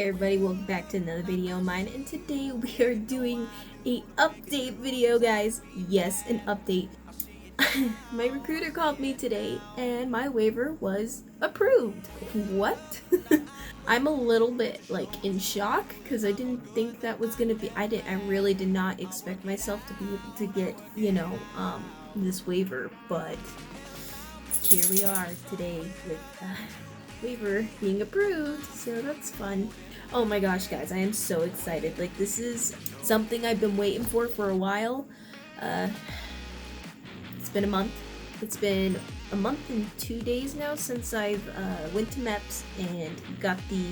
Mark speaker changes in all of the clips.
Speaker 1: everybody, welcome back to another video of mine, and today we are doing a update video, guys. Yes, an update. My recruiter called me today and my waiver was approved. What? I'm a little bit like in shock because I didn't think that was gonna be, I really did not expect myself to be able to get, this waiver, but here we are today with waiver being approved, so that's fun. Oh my gosh, guys, I am so excited. Like, this is something I've been waiting for a while. It's been a month. It's been a month and 2 days now since I've went to MEPS and got the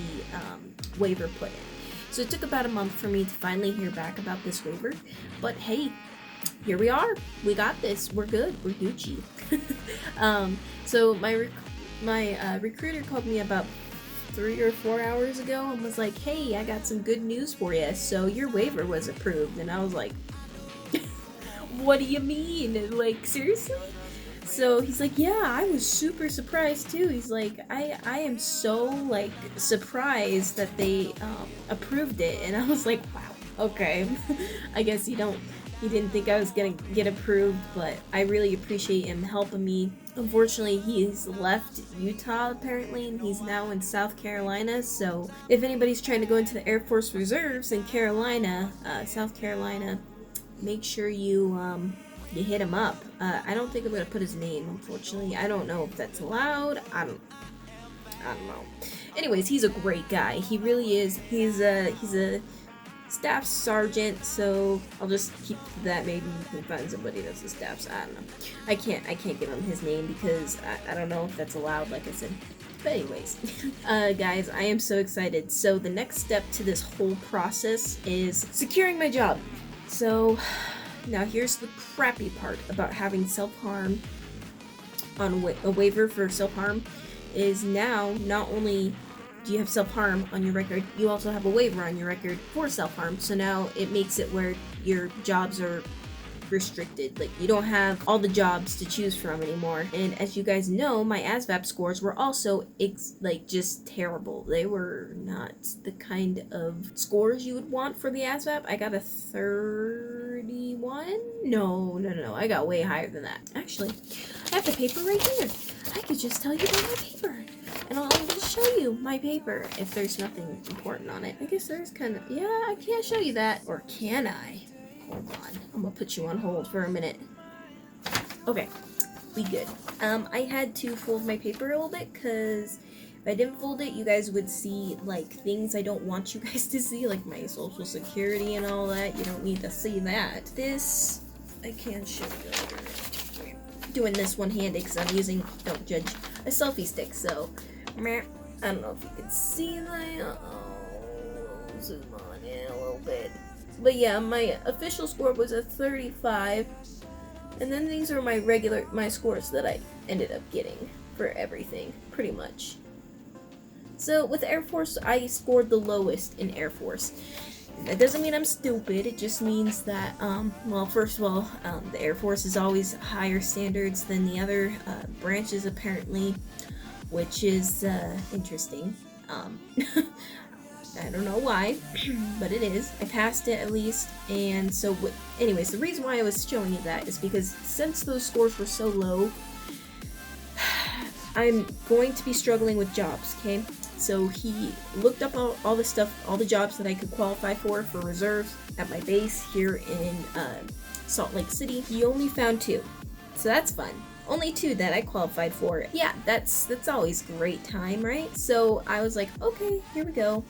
Speaker 1: waiver put in. So it took about a month for me to finally hear back about this waiver, but hey, here we are. We got this. We're good. We're Gucci. So my recruiter called me about 3 or 4 hours ago and was like, hey, I got some good news for you. So your waiver was approved. And I was like, what do you mean? Like, seriously? So he's like, yeah, I was super surprised too. He's like, I am so like surprised that they approved it. And I was like, wow, okay. I guess he didn't think I was gonna get approved, but I really appreciate him helping me. Unfortunately, he's left Utah apparently, and he's now in South Carolina, so if anybody's trying to go into the Air Force Reserves in Carolina, South Carolina, make sure you hit him up. I don't think I'm gonna put his name, unfortunately. I don't know if that's allowed. I don't know. Anyways, he's a great guy. He really is. He's a staff sergeant, so I'll just keep that. Maybe you can find somebody that's a staff. I don't know. I can't give him his name because I don't know if that's allowed, like I said. But anyways, guys, I am so excited. So the next step to this whole process is securing my job. So now here's the crappy part about having self-harm on a waiver for self-harm is now not only do you have self-harm on your record, you also have a waiver on your record for self-harm. So now it makes it where your jobs are restricted. Like, you don't have all the jobs to choose from anymore. And as you guys know, my ASVAB scores were also just terrible. They were not the kind of scores you would want for the ASVAB. I got a 31? No. I got way higher than that. Actually, I have the paper right here. I could just tell you about my paper. And I'll just show you my paper if there's nothing important on it. I guess there's kind of, yeah, I can't show you that. Or can I? Hold on. I'm gonna put you on hold for a minute. Okay, we good. I had to fold my paper a little bit because if I didn't fold it, you guys would see like things I don't want you guys to see, like my social security and all that. You don't need to see that. This, I can show you later. I'm doing this one-handed because I'm using, don't judge, a selfie stick, so I don't know if you can see that. Oh, zoom on in a little bit. But yeah, my official score was a 35. And then these are my scores that I ended up getting for everything, pretty much. So with Air Force, I scored the lowest in Air Force. That doesn't mean I'm stupid, it just means that, well, first of all, the Air Force is always higher standards than the other branches, apparently, which is interesting. I don't know why, but it is. I passed it at least, and so, anyways, the reason why I was showing you that is because since those scores were so low, I'm going to be struggling with jobs, okay? So he looked up all the stuff, all the jobs that I could qualify for reserves at my base here in Salt Lake City. He only found 2, so that's fun. Only 2 that I qualified for. Yeah, that's always great time, right? So I was like, okay, here we go.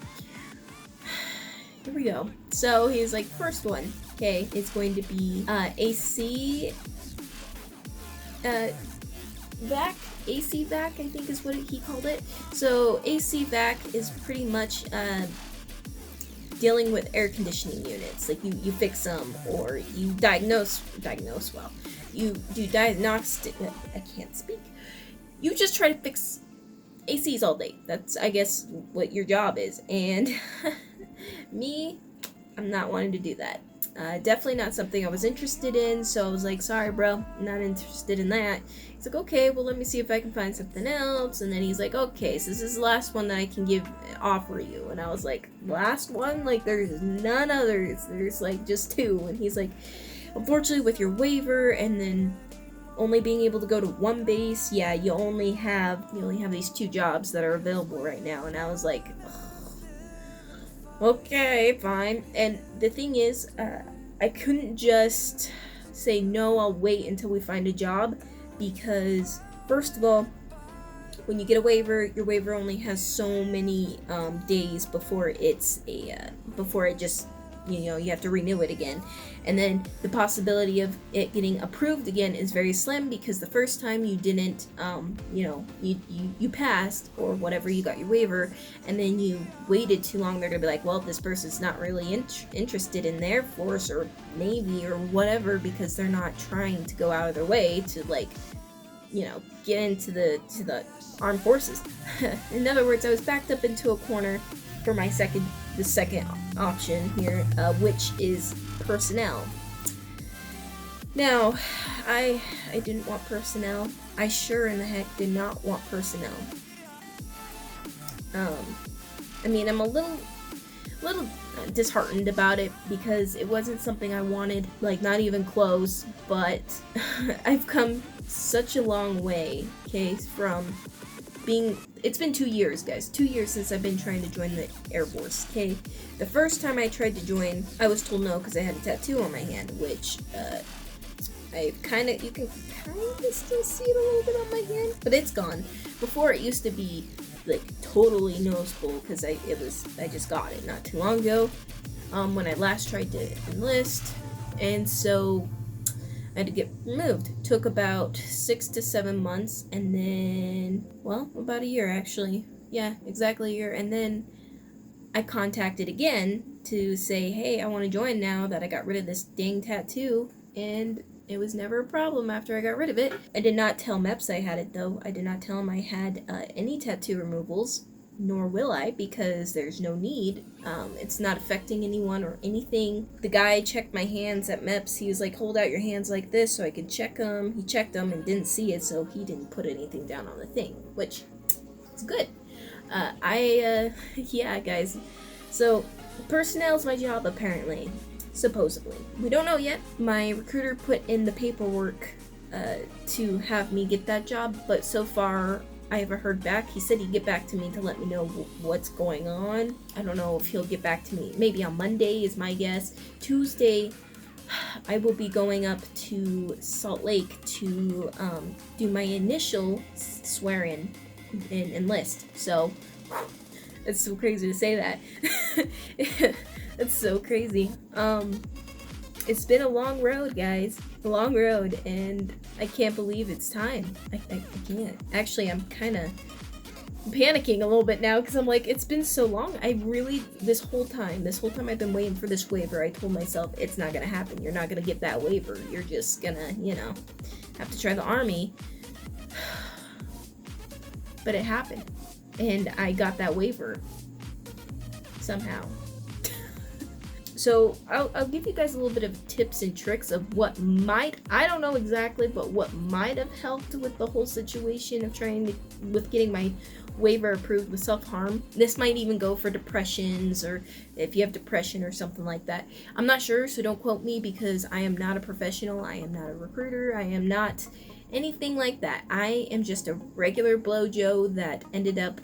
Speaker 1: Here we go. So he's like, first one, okay, it's going to be AC vac, I think is what he called it. So AC vac is pretty much dealing with air conditioning units. Like you fix them, or you diagnose well. You do diagnostic. I can't speak. You just try to fix ACs all day. That's, I guess, what your job is. And me, I'm not wanting to do that. Definitely not something I was interested in, so I was like, sorry bro, not interested in that. He's like, okay, well let me see if I can find something else. And then he's like, okay, so this is the last one that I can offer you. And I was like, last one? Like there's none others. There's like just two. And he's like, unfortunately with your waiver and then only being able to go to one base, yeah, you only have these two jobs that are available right now. And I was like, okay, fine. And the thing is, I couldn't just say, no, I'll wait until we find a job, because, first of all, when you get a waiver, your waiver only has so many days before before it just, you have to renew it again. And then the possibility of it getting approved again is very slim, because the first time you didn't, you passed or whatever, you got your waiver, and then you waited too long, they're gonna be like, well, this person's not really interested in Air Force or Navy or whatever, because they're not trying to go out of their way to get into the armed forces. In other words, I was backed up into a corner for the second option here, which is personnel. Now, I didn't want personnel. I sure in the heck did not want personnel. I'm a little disheartened about it, because it wasn't something I wanted, like not even close, but I've come such a long way, okay, from it's been 2 years, guys. 2 years since I've been trying to join the Air Force, okay? The first time I tried to join, I was told no because I had a tattoo on my hand, which, you can kind of still see it a little bit on my hand, but it's gone. Before, it used to be, like, totally noticeable, because I just got it not too long ago, when I last tried to enlist, and so I had to get removed. Took about 6 to 7 months, and then, well, about a year actually. Yeah, exactly a year. And then I contacted again to say, hey, I want to join now that I got rid of this dang tattoo, and it was never a problem after I got rid of it. I did not tell MEPS I had it, though. I did not tell him I had any tattoo removals, nor will I, because there's no need. It's not affecting anyone or anything. The guy checked my hands at MEPS. He was like, hold out your hands like this so I could check them. He checked them and didn't see it, so he didn't put anything down on the thing, which is good. Yeah, guys. So, personnel's my job, apparently. Supposedly. We don't know yet. My recruiter put in the paperwork to have me get that job, but so far I haven't heard back. He said he'd get back to me to let me know what's going on. I don't know if he'll get back to me. Maybe on Monday is my guess. Tuesday, I will be going up to Salt Lake to do my initial swear-in and enlist. So, it's so crazy to say that. It's so crazy. It's been a long road, guys. A long road, and I can't believe it's time. I can't. Actually, I'm kind of panicking a little bit now, because I'm like, it's been so long. This whole time I've been waiting for this waiver, I told myself, it's not gonna happen. You're not gonna get that waiver. You're just gonna, have to try the Army. But it happened, and I got that waiver somehow. So I'll give you guys a little bit of tips and tricks of what I don't know exactly, but what might have helped with the whole situation of with getting my waiver approved with self-harm. This might even go for depressions, or if you have depression or something like that. I'm not sure, so don't quote me, because I am not a professional. I am not a recruiter. I am not anything like that. I am just a regular blow Joe that ended up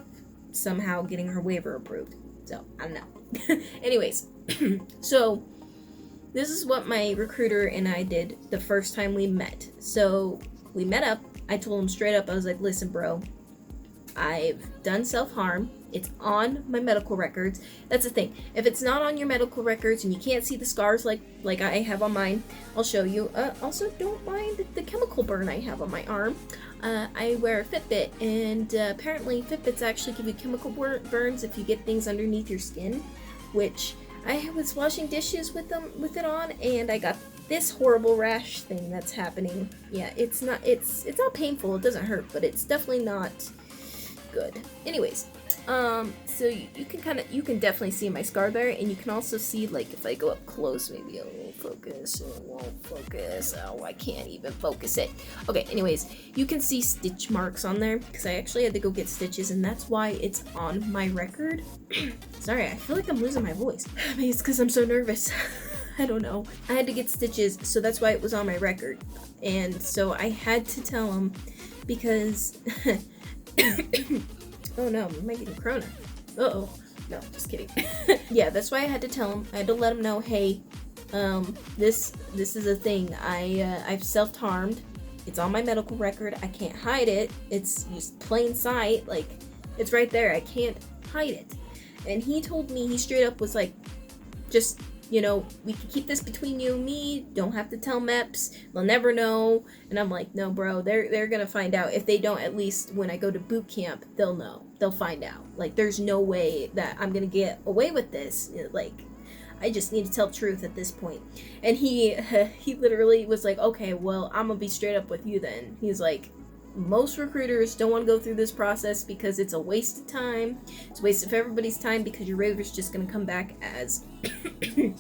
Speaker 1: somehow getting her waiver approved. So, I don't know. Anyways, so this is what my recruiter and I did the first time we met. So we met up. I told him straight up, I was like, listen, bro, I've done self-harm. It's on my medical records. That's the thing. If it's not on your medical records and you can't see the scars like I have on mine, I'll show you. Also, don't mind the chemical burn I have on my arm. I wear a Fitbit, and apparently Fitbits actually give you chemical burns if you get things underneath your skin, which I was washing dishes with it on, and I got this horrible rash thing that's happening. Yeah, it's not painful. It doesn't hurt, but it's definitely not good. Anyways, So you can definitely see my scar there, and you can also see, like, if I go up close, maybe it won't focus, it won't focus, oh, I can't even focus it. Okay, anyways, you can see stitch marks on there, because I actually had to go get stitches, and that's why it's on my record. Sorry, I feel like I'm losing my voice. Maybe it's because I'm so nervous. I don't know. I had to get stitches, so that's why it was on my record. And so I had to tell him, because... Oh no, am I getting corona? Uh-oh. No, just kidding. Yeah, that's why I had to tell him. I had to let him know, hey, this is a thing. I've self-harmed. It's on my medical record. I can't hide it. It's just plain sight. Like, it's right there. I can't hide it. And he told me, he straight up was like, just, you know, we can keep this between you and me. Don't have to tell MEPS. They'll never know. And I'm like, no, bro, they're gonna find out. If they don't, at least when I go to boot camp, they'll know. They'll find out. Like, there's no way that I'm gonna get away with this. Like, I just need to tell the truth at this point. And he literally was like, okay, well, I'm gonna be straight up with you then. He's like, most recruiters don't want to go through this process because it's a waste of time. It's a waste of everybody's time because your waiver's just going to come back as, you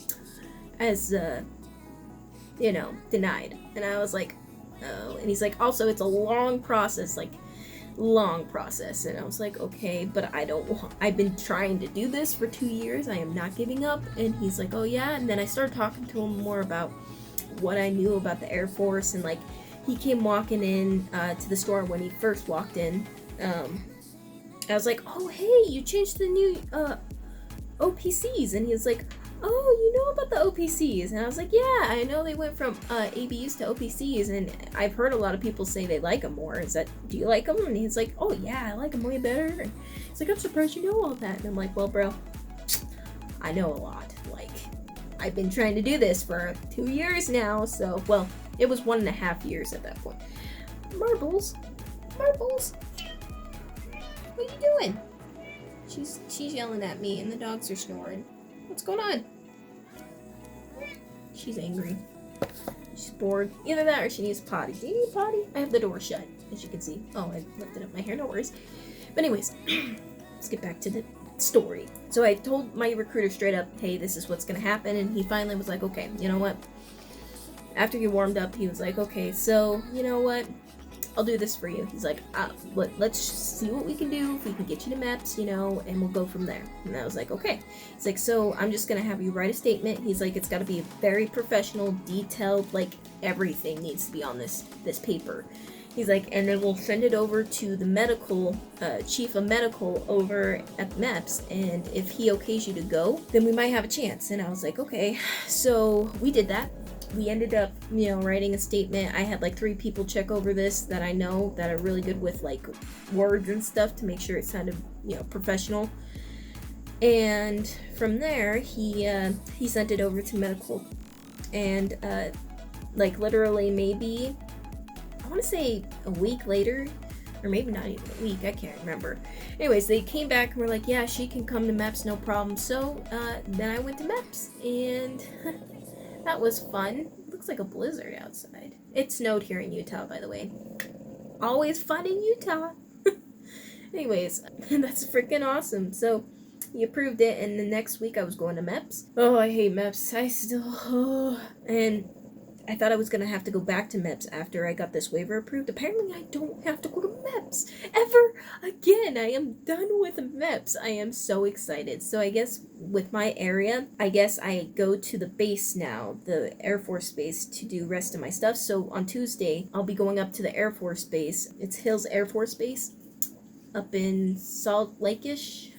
Speaker 1: know, denied. And I was like, oh. And he's like, also, it's a long process, like, long process. And I was like, okay, but I've been trying to do this for 2 years. I am not giving up. And he's like, oh, yeah. And then I started talking to him more about what I knew about the Air Force, and, like, he came walking in to the store when he first walked in. I was like, oh, hey, you changed the new OPCs. And he was like, oh, you know about the OPCs? And I was like, yeah, I know they went from ABUs to OPCs, and I've heard a lot of people say they like them more. Do you like them? And he's like, oh, yeah, I like them way better. And he's like, I'm surprised you know all that. And I'm like, well, bro, I know a lot. Like, I've been trying to do this for 2 years now, so, well, it was 1.5 years at that point. Marbles? Marbles? What are you doing? She's yelling at me and the dogs are snoring. What's going on? She's angry. She's bored. Either that or she needs potty. Do you need potty? I have the door shut, as you can see. Oh, I lifted up my hair, no worries. But anyways, let's get back to the story. So I told my recruiter straight up, hey, this is what's gonna happen, and he finally was like, okay, you know what? After he warmed up, he was like, okay, so, you know what? I'll do this for you. He's like, let's see what we can do, if we can get you to MEPS, you know, and we'll go from there. And I was like, okay. He's like, so I'm just going to have you write a statement. He's like, it's got to be very professional, detailed, like everything needs to be on this paper. He's like, and then we'll send it over to the medical, chief of medical over at MEPS, and if he okays you to go, then we might have a chance. And I was like, okay. So we did that. We ended up, you know, writing a statement. I had like 3 people check over this that I know that are really good with like words and stuff to make sure it sounded, you know, professional. And from there, he sent it over to medical, and like literally maybe, I want to say a week later, or maybe not even a week, I can't remember. Anyways, they came back and were like, yeah, she can come to MEPS, no problem. So then I went to MEPS, and that was fun. It looks like a blizzard outside. It snowed here in Utah, by the way. Always fun in Utah. Anyways, that's freaking awesome. So he approved it, and the next week I was going to MEPS. Oh, I hate MEPS. And I thought I was going to have to go back to MEPS after I got this waiver approved. Apparently, I don't have to go to MEPS ever again. I am done with MEPS. I am so excited. So I guess with my area, I guess I go to the base now, the Air Force base, to do rest of my stuff. So on Tuesday, I'll be going up to the Air Force base. It's Hills Air Force Base up in Salt Lake-ish.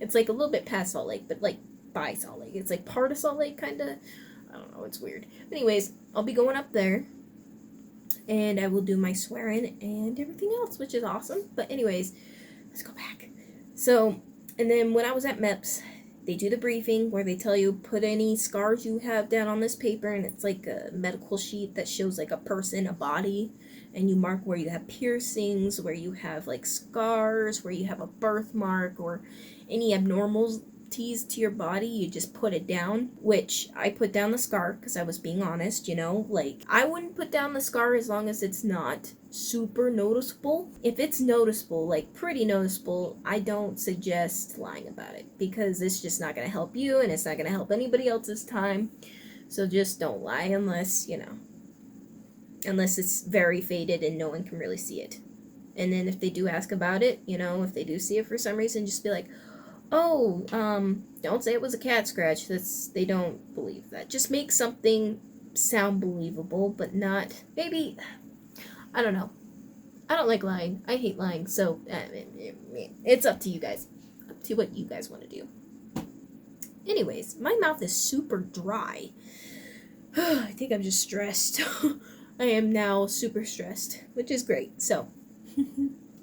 Speaker 1: It's like a little bit past Salt Lake, but like by Salt Lake. It's like part of Salt Lake, kind of. I don't know, it's weird. Anyways, I'll be going up there, and I will do my swearing and everything else, which is awesome. But anyways, let's go back. So, and then when I was at MEPS, they do the briefing where they tell you, put any scars you have down on this paper, and it's like a medical sheet that shows like a person, a body, and you mark where you have piercings, where you have like scars, where you have a birthmark, or any abnormals tease to your body, you just put it down, which I put down the scar because I was being honest, you know, like I wouldn't put down the scar as long as it's not super noticeable. If it's noticeable, like pretty noticeable, I don't suggest lying about it because it's just not going to help you and it's not going to help anybody else's time. So just don't lie unless, you know, unless it's very faded and no one can really see it. And then if they do ask about it, you know, if they do see it for some reason, just be like, oh, don't say it was a cat scratch. They don't believe that. Just make something sound believable, but not, maybe, I don't know. I don't like lying. I hate lying, so it's up to you guys. Up to what you guys want to do. Anyways, my mouth is super dry. I think I'm just stressed. I am now super stressed, which is great, so.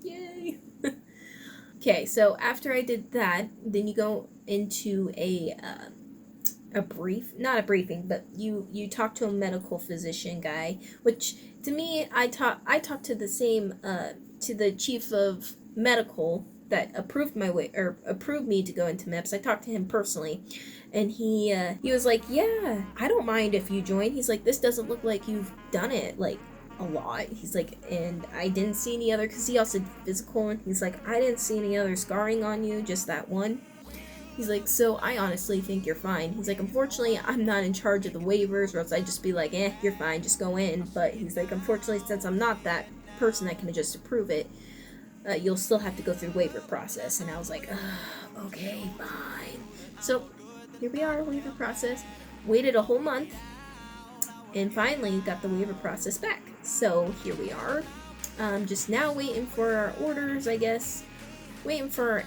Speaker 1: Yay! Okay, so after I did that, then you go into a not a briefing, but you talk to a medical physician guy, which to me, I talked to the same to the chief of medical that approved me to go into MEPS. I talked to him personally, and he was like, yeah, I don't mind if you join. He's like, this doesn't look like you've done it like a lot. He's like, and I didn't see any other, because he also did physical, and he's like, I didn't see any other scarring on you, just that one. He's like, so I honestly think you're fine. He's like, unfortunately, I'm not in charge of the waivers, or else I'd just be like, you're fine, just go in. But he's like, unfortunately, since I'm not that person that can just approve it, you'll still have to go through the waiver process. And I was like, okay, fine. So here we are, waiver process. Waited a whole month, and finally got the waiver process back. So here we are. Just now waiting for our orders, I guess. Waiting for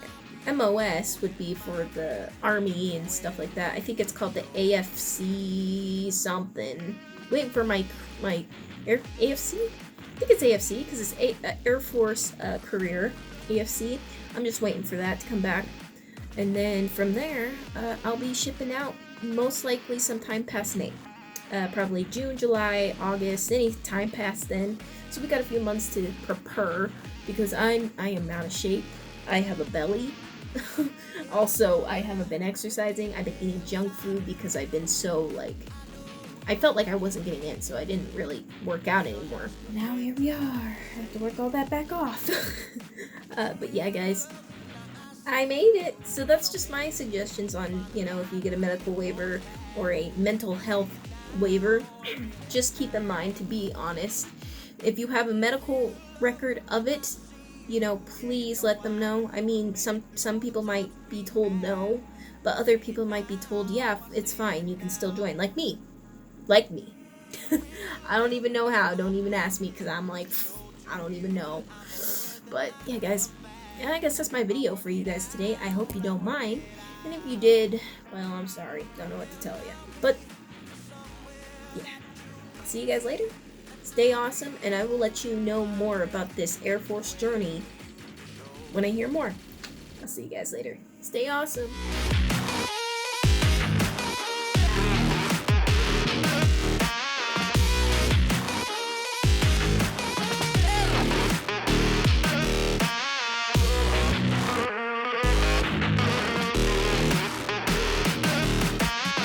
Speaker 1: MOS would be for the Army and stuff like that. I think it's called the AFC something. Waiting for my AFC? I think it's AFC because it's Air Force career AFC. I'm just waiting for that to come back. And then from there, I'll be shipping out most likely sometime past May. Probably June, July, August, any time past then. So we got a few months to prepare because I am out of shape. I have a belly. Also, I haven't been exercising. I've been eating junk food because I've been so I felt like I wasn't getting in, so I didn't really work out anymore. Now here we are. I have to work all that back off. But yeah, guys, I made it. So that's just my suggestions on, you know, if you get a medical waiver or a mental health waiver, just keep in mind to be honest. If you have a medical record of it, you know, please let them know. I mean, some people might be told no, but other people might be told, yeah, it's fine, you can still join. Like me. I don't even know how. Don't even ask me, because I'm like, I don't even know. But yeah, guys, and I guess that's my video for you guys today. I hope you don't mind. And if you did, well, I'm sorry. Don't know what to tell you. But yeah, see you guys later. Stay awesome, and I will let you know more about this Air Force journey when I hear more. I'll see you guys later. Stay awesome.